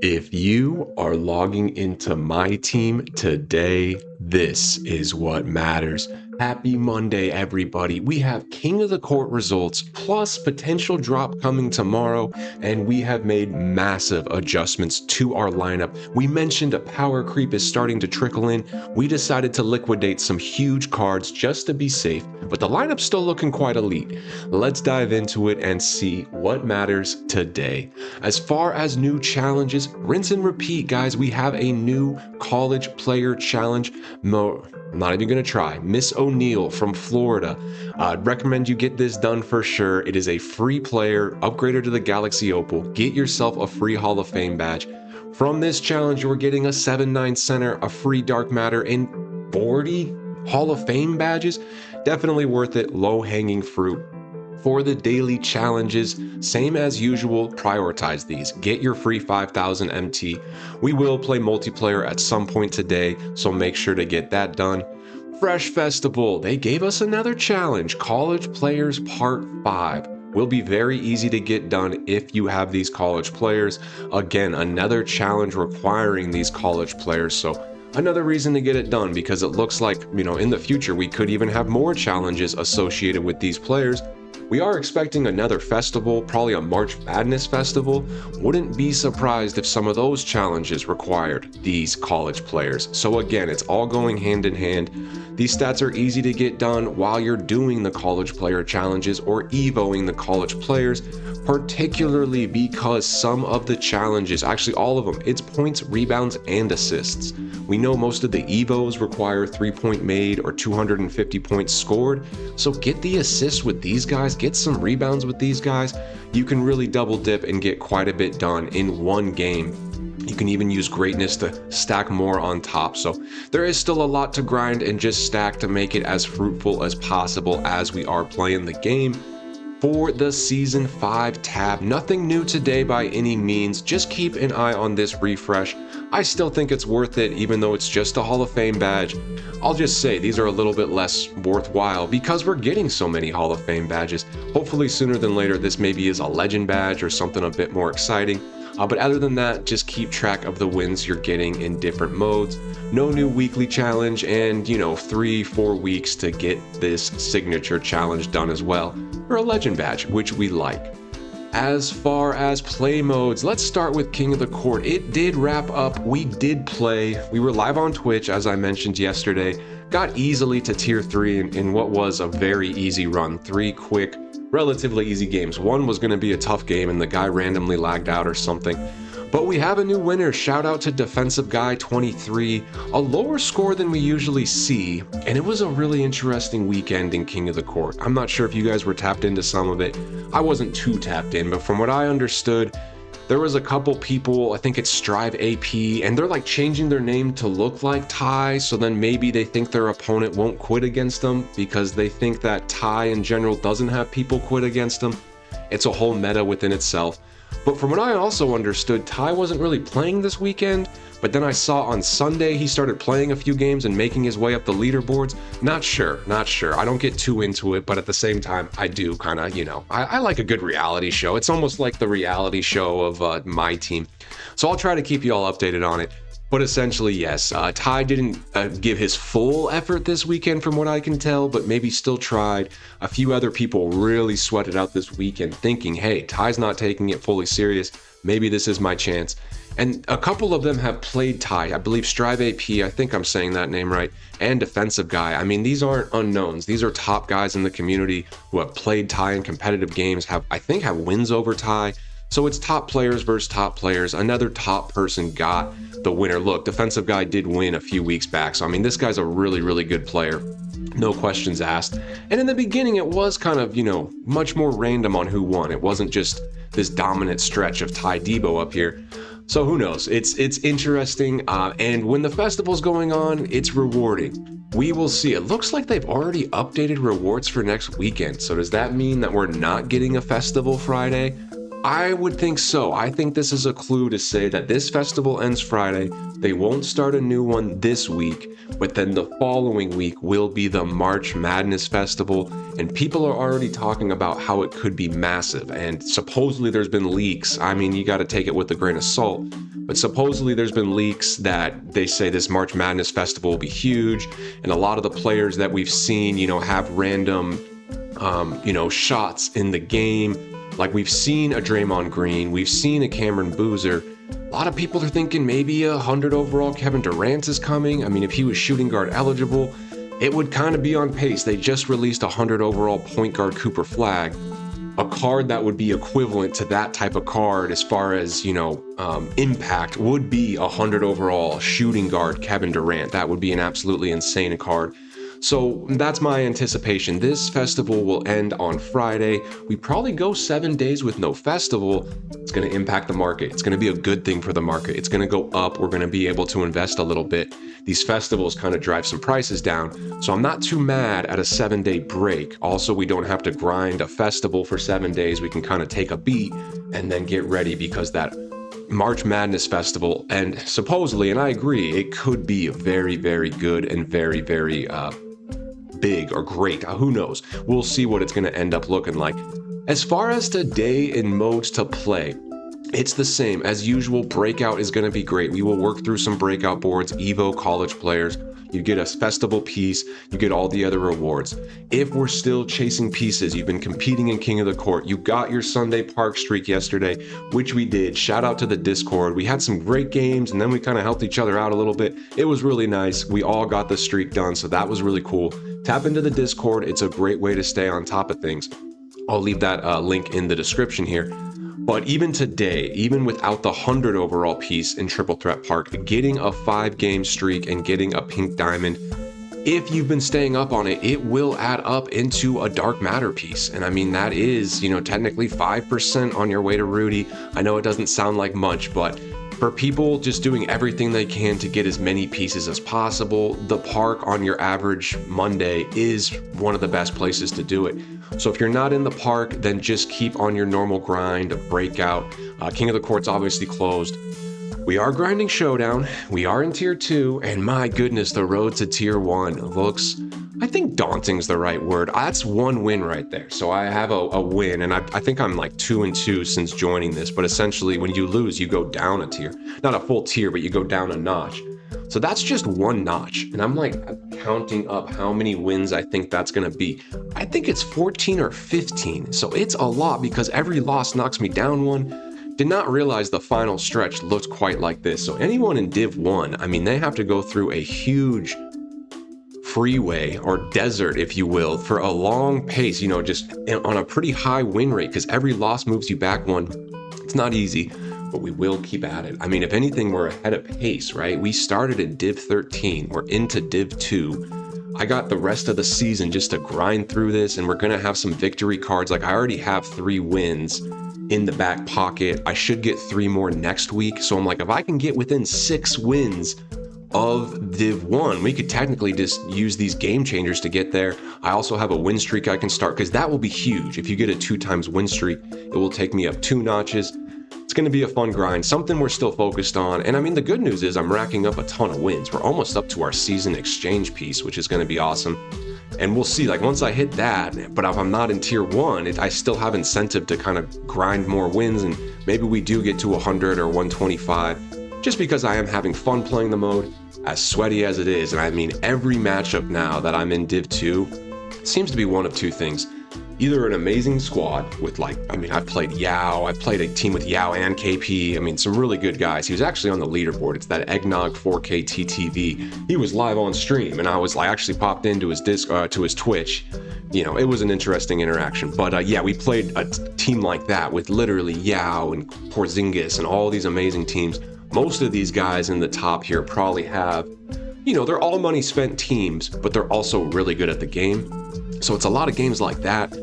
If you are logging into MyTEAM today, this is what matters. Happy Monday, everybody. We have King of the Court results plus potential drop coming tomorrow, and we have made massive adjustments to our lineup. We mentioned a power creep is starting to trickle in. We decided to liquidate some huge cards just to be safe, but the lineup's still looking quite elite. Let's dive into it and see what matters today. As far as new challenges, rinse and repeat, guys. We have a new college player challenge. I'm not even going to try. Miss O'Neill from Florida. I'd recommend you get this done for sure. It is a free player, upgrader to the Galaxy Opal. Get yourself a free Hall of Fame badge. From this challenge, you're getting a 7-9 center, a free Dark Matter, and 40 Hall of Fame badges. Definitely worth it. Low-hanging fruit. For the daily challenges, same as usual, prioritize these. Get your free 5,000 MT. We will play multiplayer at some point today, so make sure to get that done. Fresh Festival, they gave us another challenge, College Players Part 5. Will be very easy to get done if you have these college players. Again, another challenge requiring these college players, so another reason to get it done, because it looks like, in the future we could even have more challenges associated with these players. We are expecting another festival, probably a March Madness festival. Wouldn't be surprised if some of those challenges required these college players. So again, it's all going hand in hand. These stats are easy to get done while you're doing the college player challenges or evoing the college players, particularly because some of the challenges, actually all of them, it's points, rebounds, and assists. We know most of the evos require 3-point made or 250 points scored, so get the assists with these guys, get some rebounds with these guys. You can really double dip and get quite a bit done in one game. You can even use greatness to stack more on top. So there is still a lot to grind and just stack to make it as fruitful as possible as we are playing the game. For the Season 5 tab, nothing new today by any means. Just keep an eye on this refresh. I still think it's worth it, even though it's just a Hall of Fame badge. I'll just say these are a little bit less worthwhile because we're getting so many Hall of Fame badges. Hopefully sooner than later, this maybe is a legend badge or something a bit more exciting. But other than that, just keep track of the wins you're getting in different modes. No new weekly challenge, and 3-4 weeks to get this signature challenge done as well, or a legend badge, which we like. As far as play modes, let's start with King of the Court. It did wrap up. We did play. We were live on Twitch, as I mentioned yesterday. Got easily to tier 3 in what was a very easy run. 3 quick, relatively easy games. One was going to be a tough game and the guy randomly lagged out or something. But we have a new winner. Shout out to Defensive Guy 23. A lower score than we usually see, and it was a really interesting weekend in King of the Court. I'm not sure if you guys were tapped into some of it. I wasn't too tapped in, but from what I understood, there was a couple people, I think it's Strive AP, and they're like changing their name to look like Ty, so then maybe they think their opponent won't quit against them because they think that Ty in general doesn't have people quit against them. It's a whole meta within itself. But from what I also understood, Ty wasn't really playing this weekend, but then I saw on Sunday he started playing a few games and making his way up the leaderboards. Not sure. I don't get too into it, but at the same time, I do kind of, I like a good reality show. It's almost like the reality show of MyTEAM. So I'll try to keep you all updated on it. But essentially, yes, Ty didn't give his full effort this weekend from what I can tell, but maybe still tried. A few other people really sweated out this weekend thinking, hey, Ty's not taking it fully serious. Maybe this is my chance. And a couple of them have played Ty. I believe Strive AP, I think I'm saying that name right, and Defensive Guy. I mean, these aren't unknowns. These are top guys in the community who have played Ty in competitive games, have wins over Ty. So it's top players versus top players. Another top person got the winner. Look, Defensive Guy did win a few weeks back. So, I mean, this guy's a really, really good player. No questions asked. And in the beginning, it was kind of, much more random on who won. It wasn't just this dominant stretch of Tydebo up here. So who knows? It's interesting. And when the festival's going on, it's rewarding. We will see. It looks like they've already updated rewards for next weekend. So does that mean that we're not getting a festival Friday? I would think so. I think this is a clue to say that this festival ends Friday. They won't start a new one this week, but then the following week will be the March Madness Festival, and people are already talking about how it could be massive. And supposedly there's been leaks. I mean, you got to take it with a grain of salt, but supposedly there's been leaks that they say this March Madness Festival will be huge, and a lot of the players that we've seen, have random, shots in the game. Like we've seen a Draymond Green, we've seen a Cameron Boozer. A lot of people are thinking maybe 100 overall Kevin Durant is coming. I mean, if he was shooting guard eligible, it would kind of be on pace. They just released 100 overall point guard Cooper Flagg, a card that would be equivalent to that type of card as far as, impact would be 100 overall shooting guard Kevin Durant. That would be an absolutely insane card. So that's my anticipation. This festival will end on Friday. We probably go 7 days with no festival. It's going to impact the market. It's going to be a good thing for the market. It's going to go up. We're going to be able to invest a little bit. These festivals kind of drive some prices down. So I'm not too mad at a 7-day break. Also, we don't have to grind a festival for 7 days. We can kind of take a beat and then get ready, because that March Madness Festival, and supposedly, and I agree, it could be very, very good and very, very big or great. Who knows? We'll see what it's going to end up looking like. As far as today in modes to play, it's the same as usual. Breakout is going to be great. We will work through some breakout boards, Evo college players. You get a festival piece, you get all the other rewards. If we're still chasing pieces, you've been competing in King of the Court, you got your Sunday Park streak yesterday, which we did. Shout out to the Discord. We had some great games, and then we kind of helped each other out a little bit. It was really nice. We all got the streak done, so that was really cool. Tap into the Discord. It's a great way to stay on top of things. I'll leave that link in the description here. But even today, even without the 100 overall piece in Triple Threat Park, getting a 5-game streak and getting a pink diamond, if you've been staying up on it, it will add up into a dark matter piece. And I mean, that is, technically 5% on your way to Rudy. I know it doesn't sound like much, but for people just doing everything they can to get as many pieces as possible, the park on your average Monday is one of the best places to do it. So if you're not in the park, then just keep on your normal grind of breakout. King of the Court's obviously closed. We are grinding Showdown. We are in Tier 2, and my goodness, the road to Tier 1 looks, I think daunting's the right word. That's one win right there. So I have a win, and I think I'm like 2-2 since joining this, but essentially when you lose, you go down a tier. Not a full tier, but you go down a notch. So that's just one notch, and I'm like counting up how many wins I think that's going to be. I think it's 14 or 15, so it's a lot because every loss knocks me down one. Did not realize the final stretch looked quite like this. So anyone in Div 1, I mean, they have to go through a huge freeway or desert, if you will, for a long pace, just on a pretty high win rate, because every loss moves you back one. It's not easy, but we will keep at it. I mean, if anything, we're ahead of pace, right? We started in Div 13. We're into Div 2. I got the rest of the season just to grind through this, and we're going to have some victory cards. Like, I already have 3 wins in the back pocket. I should get 3 more next week. So I'm like, if I can get within 6 wins of Div 1, we could technically just use these game changers to get there. I also have a win streak I can start, because that will be huge. If you get a 2x win streak, it will take me up 2 notches. It's going to be a fun grind, something we're still focused on. And I mean, the good news is I'm racking up a ton of wins. We're almost up to our season exchange piece, which is going to be awesome. And we'll see, like, once I hit that, but if I'm not in Tier 1, I still have incentive to kind of grind more wins, and maybe we do get to 100 or 125, just because I am having fun playing the mode, as sweaty as it is. And I mean, every matchup now that I'm in Div 2 seems to be one of 2 things. Either an amazing squad with, I've played Yao, I've played a team with Yao and KP, some really good guys. He was actually on the leaderboard. It's that Eggnog 4K TTV. He was live on stream, and I was actually popped into his to his Twitch. It was an interesting interaction. But yeah, we played a team like that with literally Yao and Porzingis and all these amazing teams. Most of these guys in the top here probably have, they're all money spent teams, but they're also really good at the game. So it's a lot of games like that.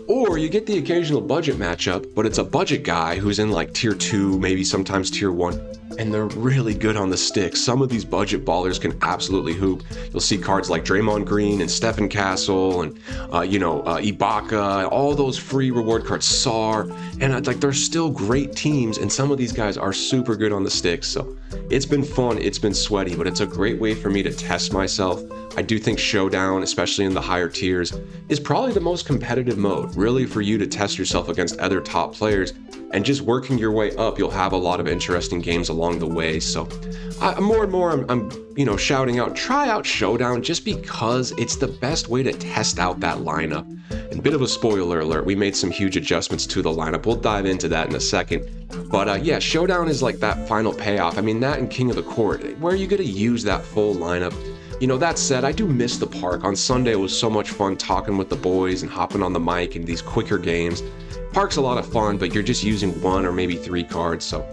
Or you get the occasional budget matchup, but it's a budget guy who's in like tier 2, maybe sometimes tier 1, and they're really good on the stick. Some of these budget ballers can absolutely hoop. You'll see cards like Draymond Green and Stephen Castle and, Ibaka, all those free reward cards, SAR, and like they're still great teams, and some of these guys are super good on the sticks. So it's been fun, it's been sweaty, but it's a great way for me to test myself. I do think Showdown, especially in the higher tiers, is probably the most competitive mode, really for you to test yourself against other top players, and just working your way up, you'll have a lot of interesting games along the way. So more and more, I'm shouting out, try out Showdown just because it's the best way to test out that lineup. And bit of a spoiler alert, we made some huge adjustments to the lineup. We'll dive into that in a second. But yeah, Showdown is like that final payoff. I mean, that and King of the Court, where you get to use that full lineup. That said, I do miss the park. On Sunday, it was so much fun talking with the boys and hopping on the mic in these quicker games. Park's a lot of fun, but you're just using 1 or maybe 3 cards, so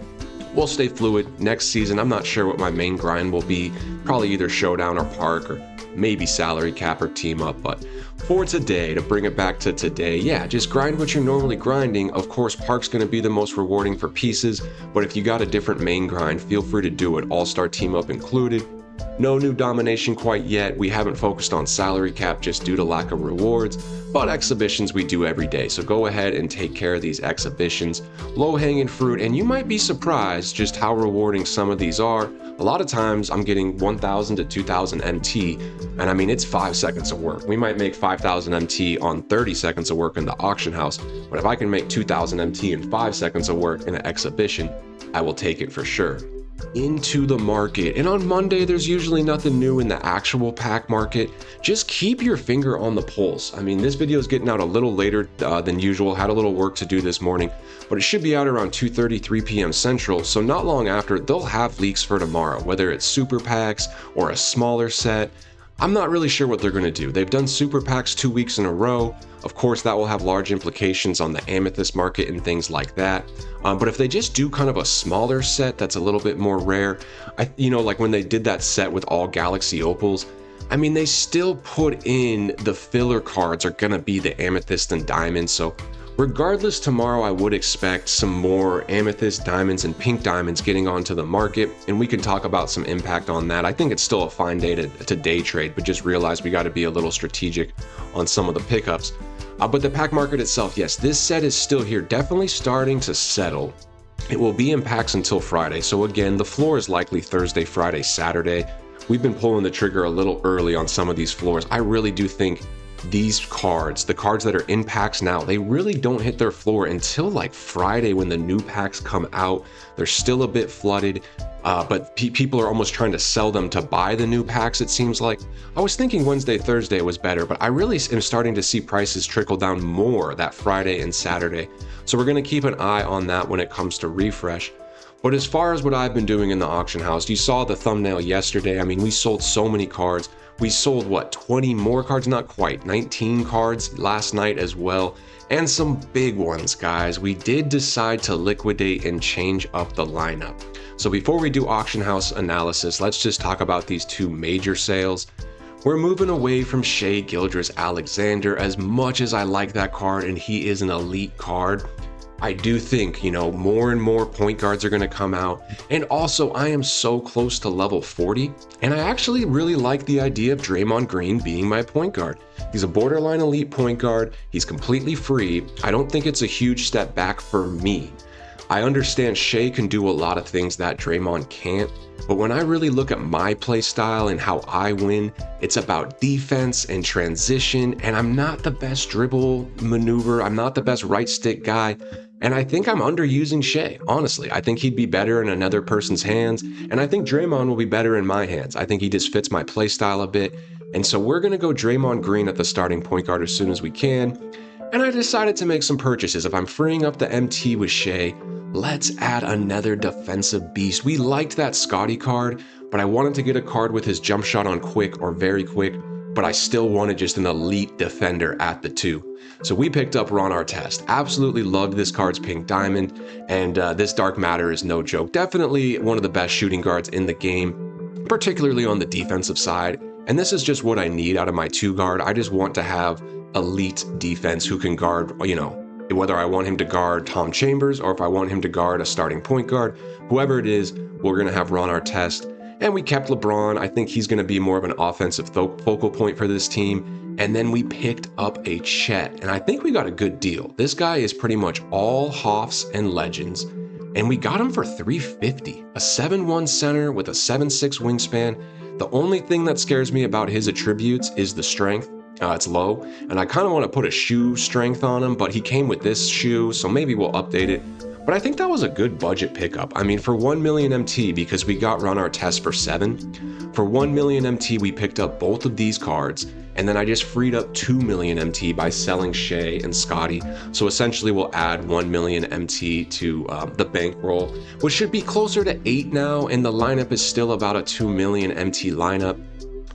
we'll stay fluid. Next season, I'm not sure what my main grind will be. Probably either Showdown or Park, or maybe salary cap or team up. But for today, to bring it back to today, yeah, just grind what you're normally grinding. Of course, Park's going to be the most rewarding for pieces, but if you got a different main grind, feel free to do it. All-star team up included. No new domination quite yet. We haven't focused on salary cap just due to lack of rewards, but exhibitions we do every day. So go ahead and take care of these exhibitions. Low-hanging fruit, and you might be surprised just how rewarding some of these are. A lot of times I'm getting 1,000 to 2,000 MT, and I mean, it's 5 seconds of work. We might make 5,000 MT on 30 seconds of work in the auction house, but if I can make 2,000 MT in 5 seconds of work in an exhibition, I will take it for sure. Into the market, and on Monday there's usually nothing new in the actual pack market. Just keep your finger on the pulse. I mean, this video is getting out a little later than usual. Had a little work to do this morning, but it should be out around 2:30, 3 p.m. Central, so not long after they'll have leaks for tomorrow, whether it's super packs or a smaller set. I'm not really sure what they're going to do. They've done super packs 2 weeks in a row. Of course, that will have large implications on the amethyst market and things like that. But if they just do kind of a smaller set that's a little bit more rare, like when they did that set with all Galaxy Opals, I mean, they still put in the filler cards are going to be the amethyst and diamonds. So regardless, tomorrow I would expect some more amethyst, diamonds, and pink diamonds getting onto the market, and we can talk about some impact on that. I think it's still a fine day to day trade, but just realize we got to be a little strategic on some of the pickups. But the pack market itself, yes, this set is still here, definitely starting to settle. It will be in packs until Friday, so again, the floor is likely Thursday, Friday, Saturday. We've been pulling the trigger a little early on some of these floors. I really do think these cards, the cards that are in packs now, they really don't hit their floor until like Friday when the new packs come out. They're still a bit flooded, but people are almost trying to sell them to buy the new packs, it seems like. I was thinking Wednesday, Thursday was better, but I really am starting to see prices trickle down more that Friday and Saturday. So we're going to keep an eye on that when it comes to refresh. But as far as what I've been doing in the auction house, you saw the thumbnail yesterday. I mean, we sold so many cards. We sold, 20 more cards? Not quite, 19 cards last night as well. And some big ones, guys. We did decide to liquidate and change up the lineup. So before we do auction house analysis, let's just talk about these 2 major sales. We're moving away from Shai Gilgeous-Alexander. As much as I like that card and he is an elite card, I do think, more and more point guards are going to come out. And also, I am so close to level 40, and I actually really like the idea of Draymond Green being my point guard. He's a borderline elite point guard. He's completely free. I don't think it's a huge step back for me. I understand Shai can do a lot of things that Draymond can't, but when I really look at my play style and how I win, it's about defense and transition, and I'm not the best dribble maneuver. I'm not the best right stick guy. And I think I'm underusing Shai, honestly. I think he'd be better in another person's hands, and I think Draymond will be better in my hands. I think he just fits my play style a bit, and so we're going to go Draymond Green at the starting point guard as soon as we can. And I decided to make some purchases. If I'm freeing up the MT with Shai, let's add another defensive beast. We liked that Scotty card, but I wanted to get a card with his jump shot on quick or very quick, but I still wanted just an elite defender at the 2. So we picked up Ron Artest. Absolutely loved this card's pink diamond, and this dark matter is no joke. Definitely one of the best shooting guards in the game, particularly on the defensive side. And this is just what I need out of my 2 guard. I just want to have elite defense who can guard, whether I want him to guard Tom Chambers or if I want him to guard a starting point guard, whoever it is, we're going to have run our test. And we kept LeBron. I think he's going to be more of an offensive focal point for this team. And then we picked up a Chet, and I think we got a good deal. This guy is pretty much all Hoffs and legends, and we got him for $350, a 7'1 center with a 7'6 wingspan. The only thing that scares me about his attributes is the strength. It's low, and I kind of want to put a shoe strength on him, but he came with this shoe, so maybe we'll update it. But I think that was a good budget pickup. I mean, for 1 million MT, because we got run our test for 7, for 1 million MT, we picked up both of these cards, and then I just freed up 2 million MT by selling Shai and Scotty. So essentially we'll add 1 million MT to the bankroll, which should be closer to 8 now, and the lineup is still about a 2 million MT lineup.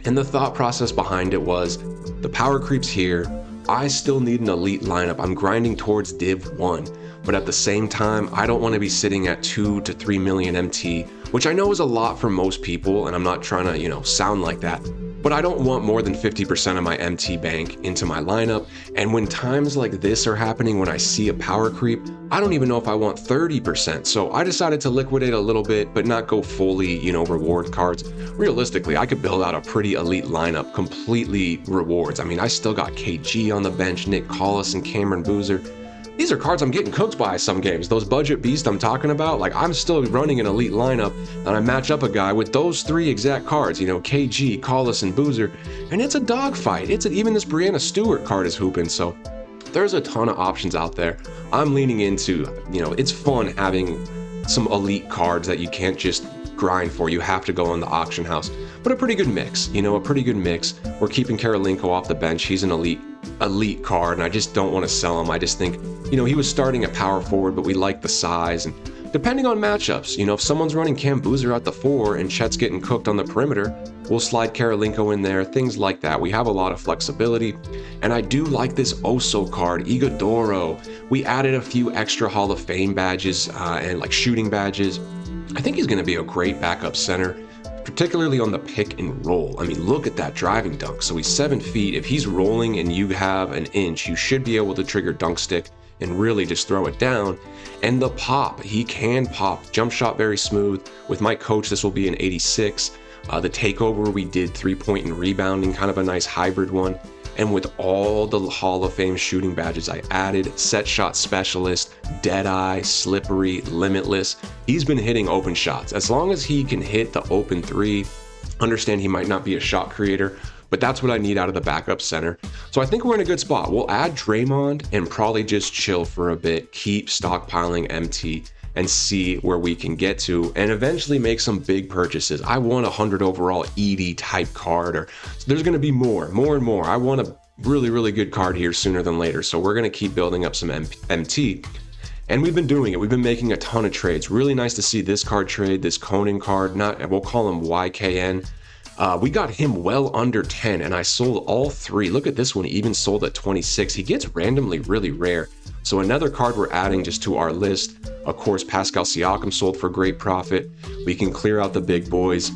And the thought process behind it was, the power creep's here, I still need an elite lineup. I'm grinding towards Div 1, but at the same time, I don't want to be sitting at 2 to 3 million MT, which I know is a lot for most people, and I'm not trying to, sound like that. But I don't want more than 50% of my MT bank into my lineup. And when times like this are happening, when I see a power creep, I don't even know if I want 30%. So I decided to liquidate a little bit, but not go fully, reward cards. Realistically, I could build out a pretty elite lineup, completely rewards. I mean, I still got KG on the bench, Nick Collis and Cameron Boozer. These are cards I'm getting cooked by some games. Those budget beasts I'm talking about, like I'm still running an elite lineup and I match up a guy with those 3 exact cards, KG, Collis, and Boozer, and it's a dogfight. Even this Brianna Stewart card is hooping, so there's a ton of options out there. I'm leaning into, it's fun having some elite cards that you can't just grind for. You have to go in the auction house, but a pretty good mix, We're keeping Karolinko off the bench. He's an elite card, and I just don't want to sell him. I just think, he was starting at power forward, but we like the size, and depending on matchups, if someone's running Cam Boozer at the 4 and Chet's getting cooked on the perimeter, we'll slide Karolinko in there, things like that. We have a lot of flexibility, and I do like this Oso card, Iguodaro. We added a few extra Hall of Fame badges and like shooting badges. I think he's going to be a great backup center, particularly on the pick and roll. I mean, look at that driving dunk. So he's 7 feet. If he's rolling and you have an inch, you should be able to trigger dunk stick and really just throw it down. And the pop, he can pop. Jump shot very smooth. With my coach, this will be an 86. The takeover, we did 3-point and rebounding, kind of a nice hybrid one. And with all the Hall of Fame shooting badges I added, set shot specialist, deadeye, slippery, limitless, he's been hitting open shots. As long as he can hit the open 3, understand he might not be a shot creator, but that's what I need out of the backup center. So I think we're in a good spot. We'll add Draymond and probably just chill for a bit, keep stockpiling MT, and see where we can get to, and eventually make some big purchases. I want a 100 overall ED type card, or so there's going to be more and more. I want a really, really good card here sooner than later. So we're going to keep building up some MT. And we've been doing it. We've been making a ton of trades. Really nice to see this card trade, this Conan card, we'll call him YKN. We got him well under 10, and I sold all 3. Look at this one, even sold at 26. He gets randomly really rare. So another card we're adding just to our list. Of course, Pascal Siakam sold for great profit. We can clear out the big boys.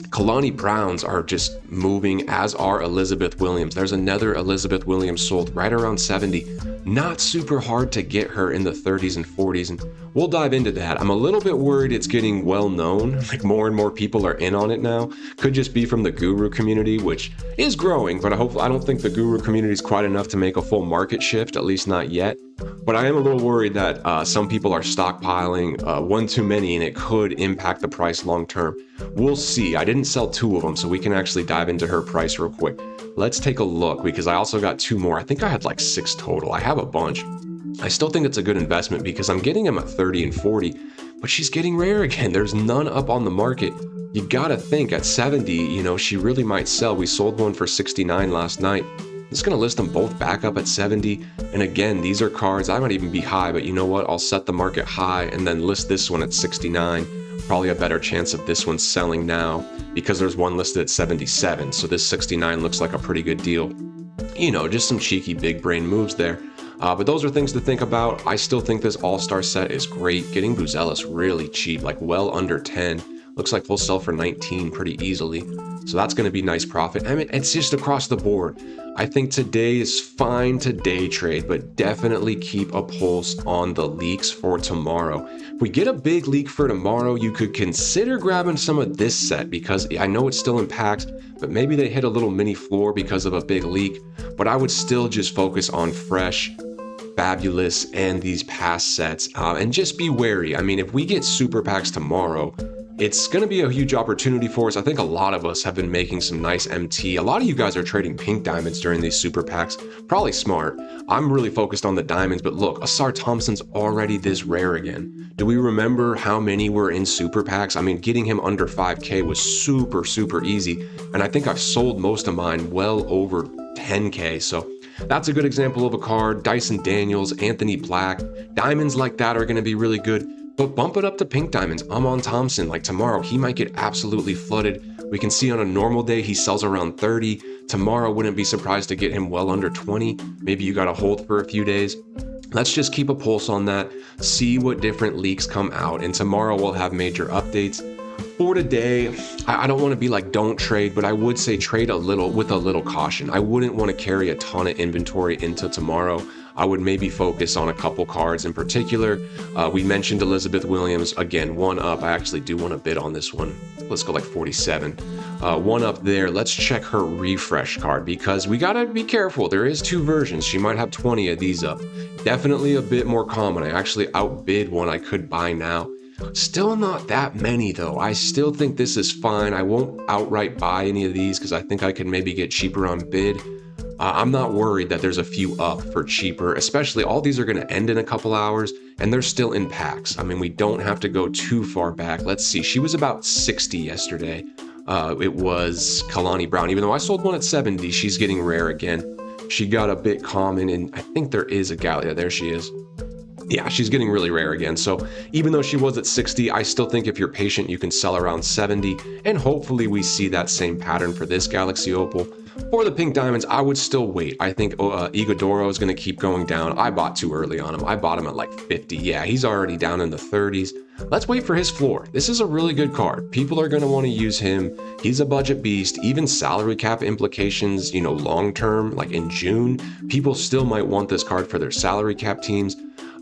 Kalani Browns are just moving, as are Elizabeth Williams. There's another Elizabeth Williams sold right around 70. Not super hard to get her in the 30s and 40s, and we'll dive into that. I'm a little bit worried it's getting well known, like more and more people are in on it now. Could just be from the guru community, which is growing, but I don't think the guru community is quite enough to make a full market shift, at least not yet. But I am a little worried that some people are stockpiling one too many, and it could impact the price long term. We'll see. I didn't sell 2 of them, so we can actually dive into her price real quick. Let's take a look, because I also got 2 more. I think I had like 6 total. I have a bunch. I still think it's a good investment because I'm getting them at 30 and 40, but she's getting rare again. There's none up on the market. You gotta think at 70, she really might sell. We sold one for 69 last night. I'm just going to list them both back up at 70. And again, these are cards, I might even be high, but you know what? I'll set the market high and then list this one at 69. Probably a better chance of this one selling now because there's one listed at 77. So this 69 looks like a pretty good deal. Just some cheeky big brain moves there. But those are things to think about. I still think this all-star set is great. Getting Buzelis really cheap, like well under 10. Looks like we'll sell for 19 pretty easily. So that's going to be nice profit. I mean, it's just across the board. I think today is fine to day trade, but definitely keep a pulse on the leaks for tomorrow. If we get a big leak for tomorrow, you could consider grabbing some of this set, because I know it's still in packs, but maybe they hit a little mini floor because of a big leak. But I would still just focus on fresh, fabulous, and these past sets, and just be wary. I mean, if we get super packs tomorrow, it's going to be a huge opportunity for us. I think a lot of us have been making some nice MT. A lot of you guys are trading pink diamonds during these super packs. Probably smart. I'm really focused on the diamonds, but look, Asar Thompson's already this rare again. Do we remember how many were in super packs? I mean, getting him under 5K was super, super easy. And I think I've sold most of mine well over 10K. So that's a good example of a card. Dyson Daniels, Anthony Black, diamonds like that are going to be really good. But bump it up to pink diamonds. Amon Thompson, like tomorrow, he might get absolutely flooded. We can see on a normal day, he sells around 30. Tomorrow, wouldn't be surprised to get him well under 20. Maybe you got to hold for a few days. Let's just keep a pulse on that, see what different leaks come out. And tomorrow we'll have major updates. For today, I don't want to be like don't trade, but I would say trade a little with a little caution. I wouldn't want to carry a ton of inventory into tomorrow. I would maybe focus on a couple cards in particular. We mentioned Elizabeth Williams, again, one up. I actually do want to bid on this one. Let's go like 47. One up there. Let's check her refresh card, because we got to be careful. There is 2 versions. She might have 20 of these up. Definitely a bit more common. I actually outbid one I could buy now. Still not that many though. I still think this is fine. I won't outright buy any of these because I think I can maybe get cheaper on bid. I'm not worried that there's a few up for cheaper, especially all these are going to end in a couple hours and they're still in packs. I mean, we don't have to go too far back. Let's see. She was about 60 yesterday. It was Kalani Brown. Even though I sold one at 70, she's getting rare again. She got a bit common, and I think there is a Gallia. There she is. Yeah, she's getting really rare again. So even though she was at 60, I still think if you're patient, you can sell around 70. And hopefully we see that same pattern for this Galaxy Opal. For the pink diamonds, I would still wait. I think Ighodoro is going to keep going down. I bought too early on him. I bought him at like 50. Yeah, he's already down in the 30s. Let's wait for his floor. This is a really good card. People are going to want to use him. He's a budget beast. Even salary cap implications, you know, long term, like in June, people still might want this card for their salary cap teams.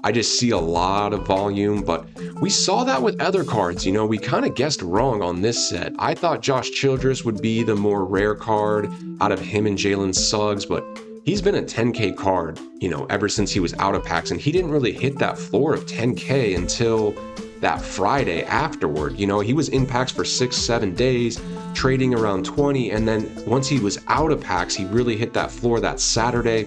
I just see a lot of volume, but we saw that with other cards. You know, we kind of guessed wrong on this set. I thought Josh Childress would be the more rare card out of him and Jalen Suggs, but he's been a 10K card, you know, ever since he was out of packs, and he didn't really hit that floor of 10K until that Friday afterward. You know, he was in packs for 6-7 days, trading around 20, and then once he was out of packs, he really hit that floor that Saturday,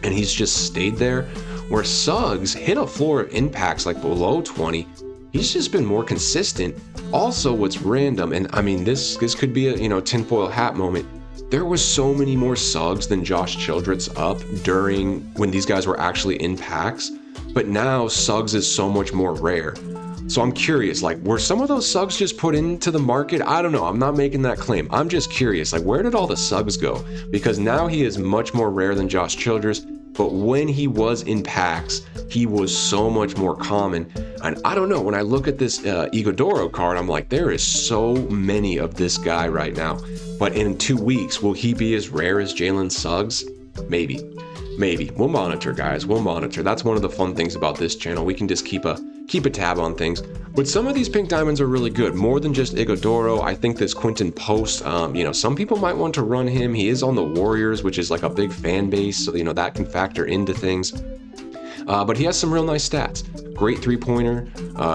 and he's just stayed there. Where Suggs hit a floor of impacts like below 20, he's just been more consistent. Also, what's random, and I mean, this could be a, you know, tinfoil hat moment. There was so many more Suggs than Josh Childress up during when these guys were actually in packs, but now Suggs is so much more rare. So I'm curious, like, were some of those Suggs just put into the market? I don't know. I'm not making that claim. I'm just curious, like, where did all the Suggs go? Because now he is much more rare than Josh Childress. But when he was in packs, he was so much more common. And I don't know, when I look at this Ighodoro card, I'm like, there is so many of this guy right now. But in 2 weeks, will he be as rare as Jalen Suggs? Maybe. We'll monitor, guys. We'll monitor. That's one of the fun things about this channel. We can just keep a tab on things. But some of these pink diamonds are really good. More than just Ighodoro. I think this Quinton Post, you know, some people might want to run him. He is on the Warriors, which is like a big fan base. So, you know, that can factor into things. But he has some real nice stats. Great 3-pointer.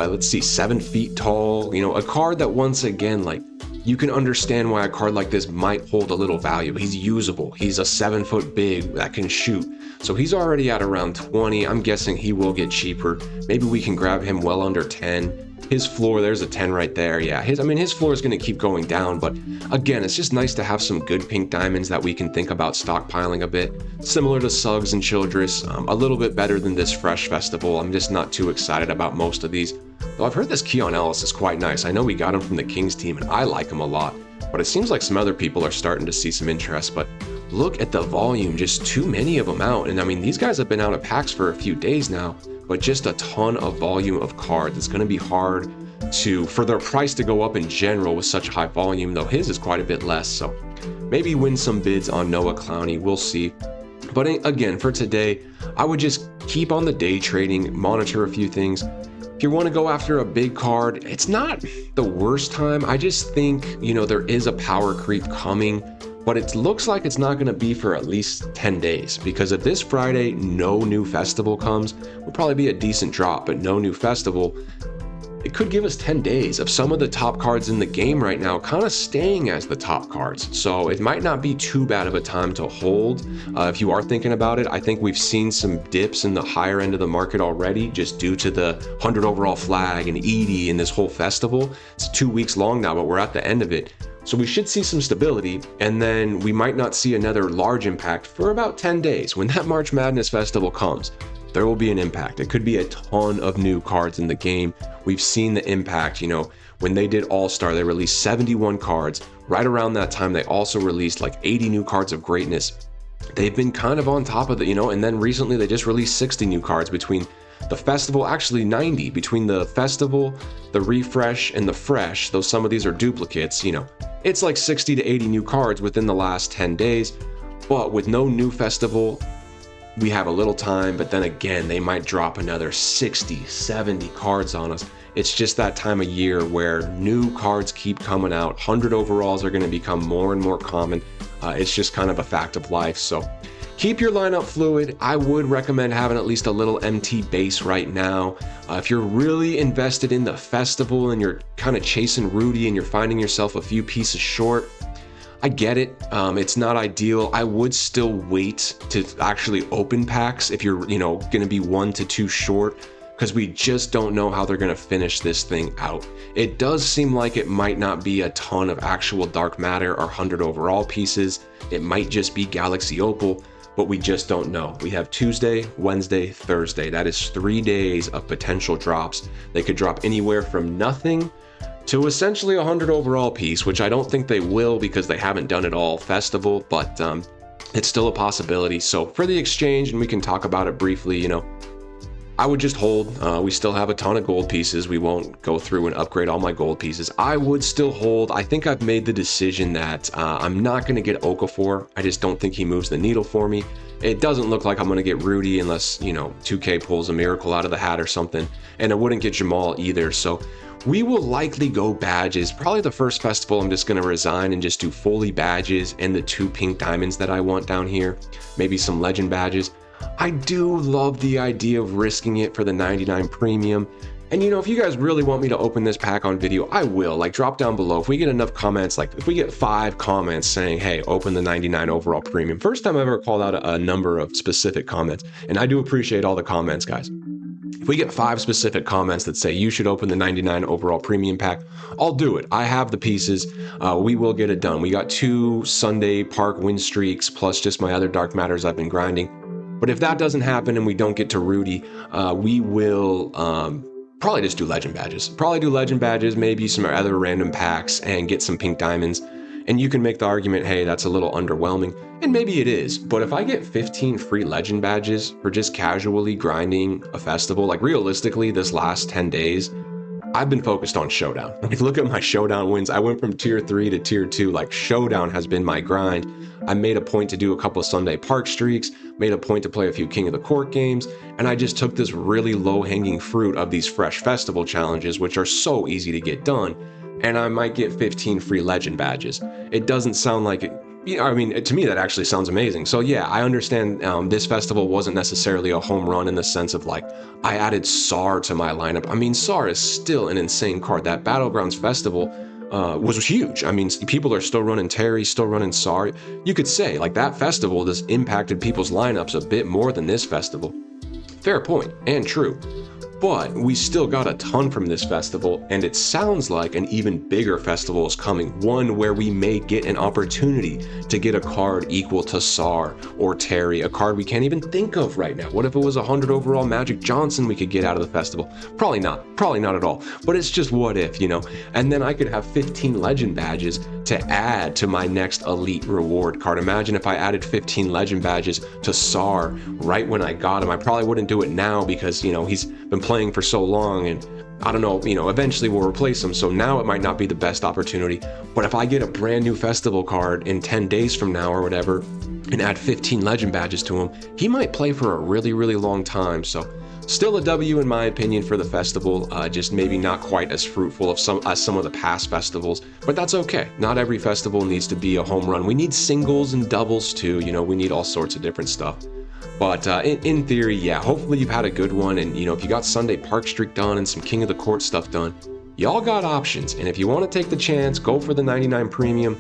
Let's see, 7 feet tall. You know, a card that once again, like, you can understand why a card like this might hold a little value. He's usable. He's a 7-foot big that can shoot. So he's already at around 20. I'm guessing he will get cheaper. Maybe we can grab him well under 10. His floor, there's a 10 right there. Yeah, his floor is going to keep going down. But again, it's just nice to have some good pink diamonds that we can think about stockpiling a bit. Similar to Suggs and Childress. A little bit better than this Fresh Festival. I'm just not too excited about most of these. Though I've heard this Keon Ellis is quite nice. I know we got him from the Kings team, and I like him a lot. But it seems like some other people are starting to see some interest. But look at the volume, just too many of them out. And I mean, these guys have been out of packs for a few days now, but just a ton of volume of cards. It's going to be hard for their price to go up in general with such high volume, though his is quite a bit less. So maybe win some bids on Noah Clowney. We'll see. But again, for today, I would just keep on the day trading, monitor a few things. If you want to go after a big card, it's not the worst time. I just think, there is a power creep coming, but it looks like it's not going to be for at least 10 days, because if this Friday no new festival comes, will probably be a decent drop, but no new festival, it could give us 10 days of some of the top cards in the game right now kind of staying as the top cards. So it might not be too bad of a time to hold. If you are thinking about it, I think we've seen some dips in the higher end of the market already just due to the 100 overall flag and Edie and this whole festival. It's 2 weeks long now, but we're at the end of it. So we should see some stability, and then we might not see another large impact for about 10 days. When that March Madness festival comes, there will be an impact. It could be a ton of new cards in the game. We've seen the impact, when they did All-Star, they released 71 cards. Right around that time, they also released like 80 new cards of greatness. They've been kind of on top of it, and then recently they just released 60 new cards between the festival, actually 90, between the festival, the refresh, and the fresh, though some of these are duplicates, it's like 60 to 80 new cards within the last 10 days. But with no new festival, we have a little time, but then again, they might drop another 60, 70 cards on us. It's just that time of year where new cards keep coming out. 100 overalls are going to become more and more common. It's just kind of a fact of life. So keep your lineup fluid. I would recommend having at least a little MT base right now. If you're really invested in the festival and you're kind of chasing Rudy and you're finding yourself a few pieces short, I get it. It's not ideal. I would still wait to actually open packs if you're, going to be 1 to 2 short, because we just don't know how they're going to finish this thing out. It does seem like it might not be a ton of actual dark matter or 100 overall pieces. It might just be Galaxy Opal, but we just don't know. We have Tuesday, Wednesday, Thursday. That is 3 days of potential drops. They could drop anywhere from nothing to essentially a 100 overall piece, which I don't think they will because they haven't done it all festival, but it's still a possibility. So for the exchange, and we can talk about it briefly, I would just hold. We still have a ton of gold pieces. We won't go through and upgrade all my gold pieces. I would still hold. I think I've made the decision that I'm not going to get Okafor. I just don't think he moves the needle for me. It doesn't look like I'm going to get Rudy unless, 2K pulls a miracle out of the hat or something. And I wouldn't get Jamal either. So we will likely go badges. Probably the first festival, I'm just going to resign and just do fully badges and the 2 pink diamonds that I want down here. Maybe some legend badges. I do love the idea of risking it for the 99 premium. And if you guys really want me to open this pack on video, I will. Like, drop down below. If we get enough comments, like if we get 5 comments saying, hey, open the 99 overall premium. First time I've ever called out a number of specific comments. And I do appreciate all the comments, guys. If we get 5 specific comments that say you should open the 99 overall premium pack, I'll do it. I have the pieces. We will get it done. We got 2 Sunday Park win streaks plus just my other dark matters I've been grinding. But if that doesn't happen and we don't get to Rudy, we will probably just do legend badges. Probably do legend badges, maybe some other random packs, and get some pink diamonds. And you can make the argument, hey, that's a little underwhelming. And maybe it is. But if I get 15 free legend badges for just casually grinding a festival, like realistically, this last 10 days, I've been focused on Showdown. If you look at my Showdown wins, I went from tier 3 to tier 2. Like, Showdown has been my grind. I made a point to do a couple of Sunday Park streaks, made a point to play a few King of the Court games, and I just took this really low-hanging fruit of these fresh festival challenges, which are so easy to get done, and I might get 15 free legend badges. It doesn't sound like it. To me, that actually sounds amazing. So yeah, I understand this festival wasn't necessarily a home run in the sense of like, I added SAR to my lineup. SAR is still an insane card. That Battlegrounds festival was huge. People are still running Terry, still running SAR. You could say like that festival just impacted people's lineups a bit more than this festival. Fair point and true. But we still got a ton from this festival, and it sounds like an even bigger festival is coming, one where we may get an opportunity to get a card equal to SAR or Terry, a card we can't even think of right now. What if it was 100 overall Magic Johnson we could get out of the festival? Probably not at all, but it's just what if, and then I could have 15 legend badges to add to my next elite reward card. Imagine if I added 15 legend badges to SAR right when I got him. I probably wouldn't do it now because, he's been playing for so long, and I don't know, eventually we'll replace him. So now it might not be the best opportunity. But if I get a brand new festival card in 10 days from now or whatever, and add 15 legend badges to him, he might play for a really, really long time. So still a W in my opinion for the festival, just maybe not quite as fruitful as some of the past festivals, but that's okay. Not every festival needs to be a home run. We need singles and doubles too, we need all sorts of different stuff. But in theory, yeah, hopefully you've had a good one, and if you got Sunday Park Streak done and some King of the Court stuff done, y'all got options. And if you want to take the chance, go for the 99 premium.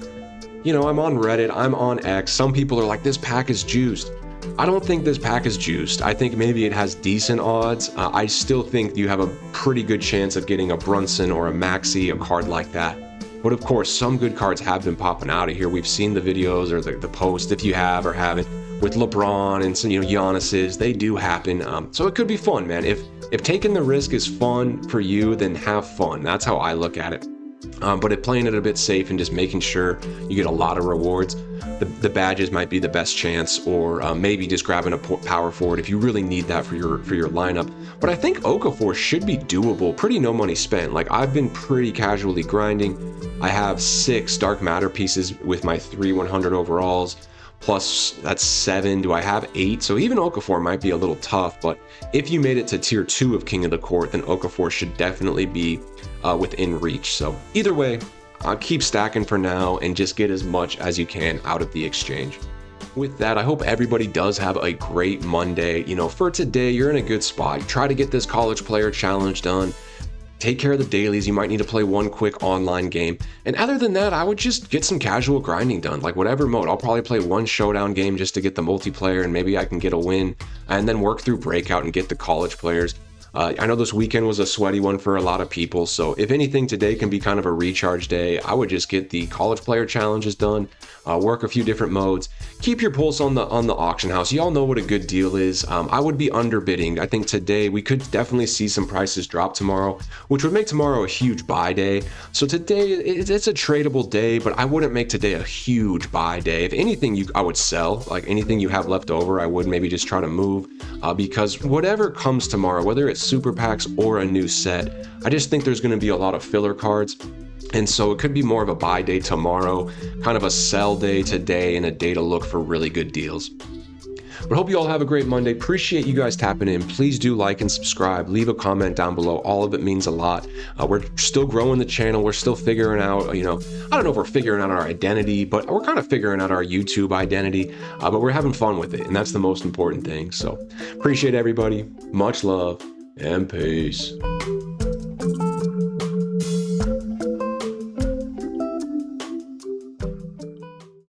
I'm on Reddit, I'm on X. Some people are like, this pack is juiced. I don't think this pack is juiced. I think maybe it has decent odds. I still think you have a pretty good chance of getting a Brunson or a Maxey, a card like that. But of course, some good cards have been popping out of here. We've seen the videos or the post, if you have or haven't, with LeBron and some, Giannis's. They do happen. So it could be fun, man. If taking the risk is fun for you, then have fun. That's how I look at it. But if playing it a bit safe and just making sure you get a lot of rewards, the badges might be the best chance, or maybe just grabbing a power forward if you really need that for your lineup. But I think Okafor should be doable, pretty no money spent. Like, I've been pretty casually grinding. I have 6 Dark Matter pieces with my 3 100 overalls. Plus, that's 7. Do I have 8? So even Okafor might be a little tough, but if you made it to tier 2 of King of the Court, then Okafor should definitely be within reach. So either way, keep stacking for now and just get as much as you can out of the exchange. With that, I hope everybody does have a great Monday. For today, you're in a good spot. Try to get this college player challenge done. Take care of the dailies. You might need to play one quick online game. And other than that, I would just get some casual grinding done, like whatever mode. I'll probably play one Showdown game just to get the multiplayer and maybe I can get a win, and then work through Breakout and get the college players. I know this weekend was a sweaty one for a lot of people, so if anything, today can be kind of a recharge day. I would just get the college player challenges done, work a few different modes, keep your pulse on the auction house. Y'all know what a good deal is. I would be underbidding. I think today we could definitely see some prices drop tomorrow, which would make tomorrow a huge buy day. So today it's a tradable day, but I wouldn't make today a huge buy day. If anything, I would sell. Like anything you have left over, I would maybe just try to move, because whatever comes tomorrow, whether it's super packs or a new set, I just think there's going to be a lot of filler cards. And so it could be more of a buy day tomorrow, kind of a sell day today, and a day to look for really good deals. But hope you all have a great Monday. Appreciate you guys tapping in. Please do like and subscribe. Leave a comment down below. All of it means a lot. We're still growing the channel. We're still figuring out, I don't know if we're figuring out our identity, but we're kind of figuring out our YouTube identity. But we're having fun with it, and that's the most important thing. So appreciate everybody. Much love and peace.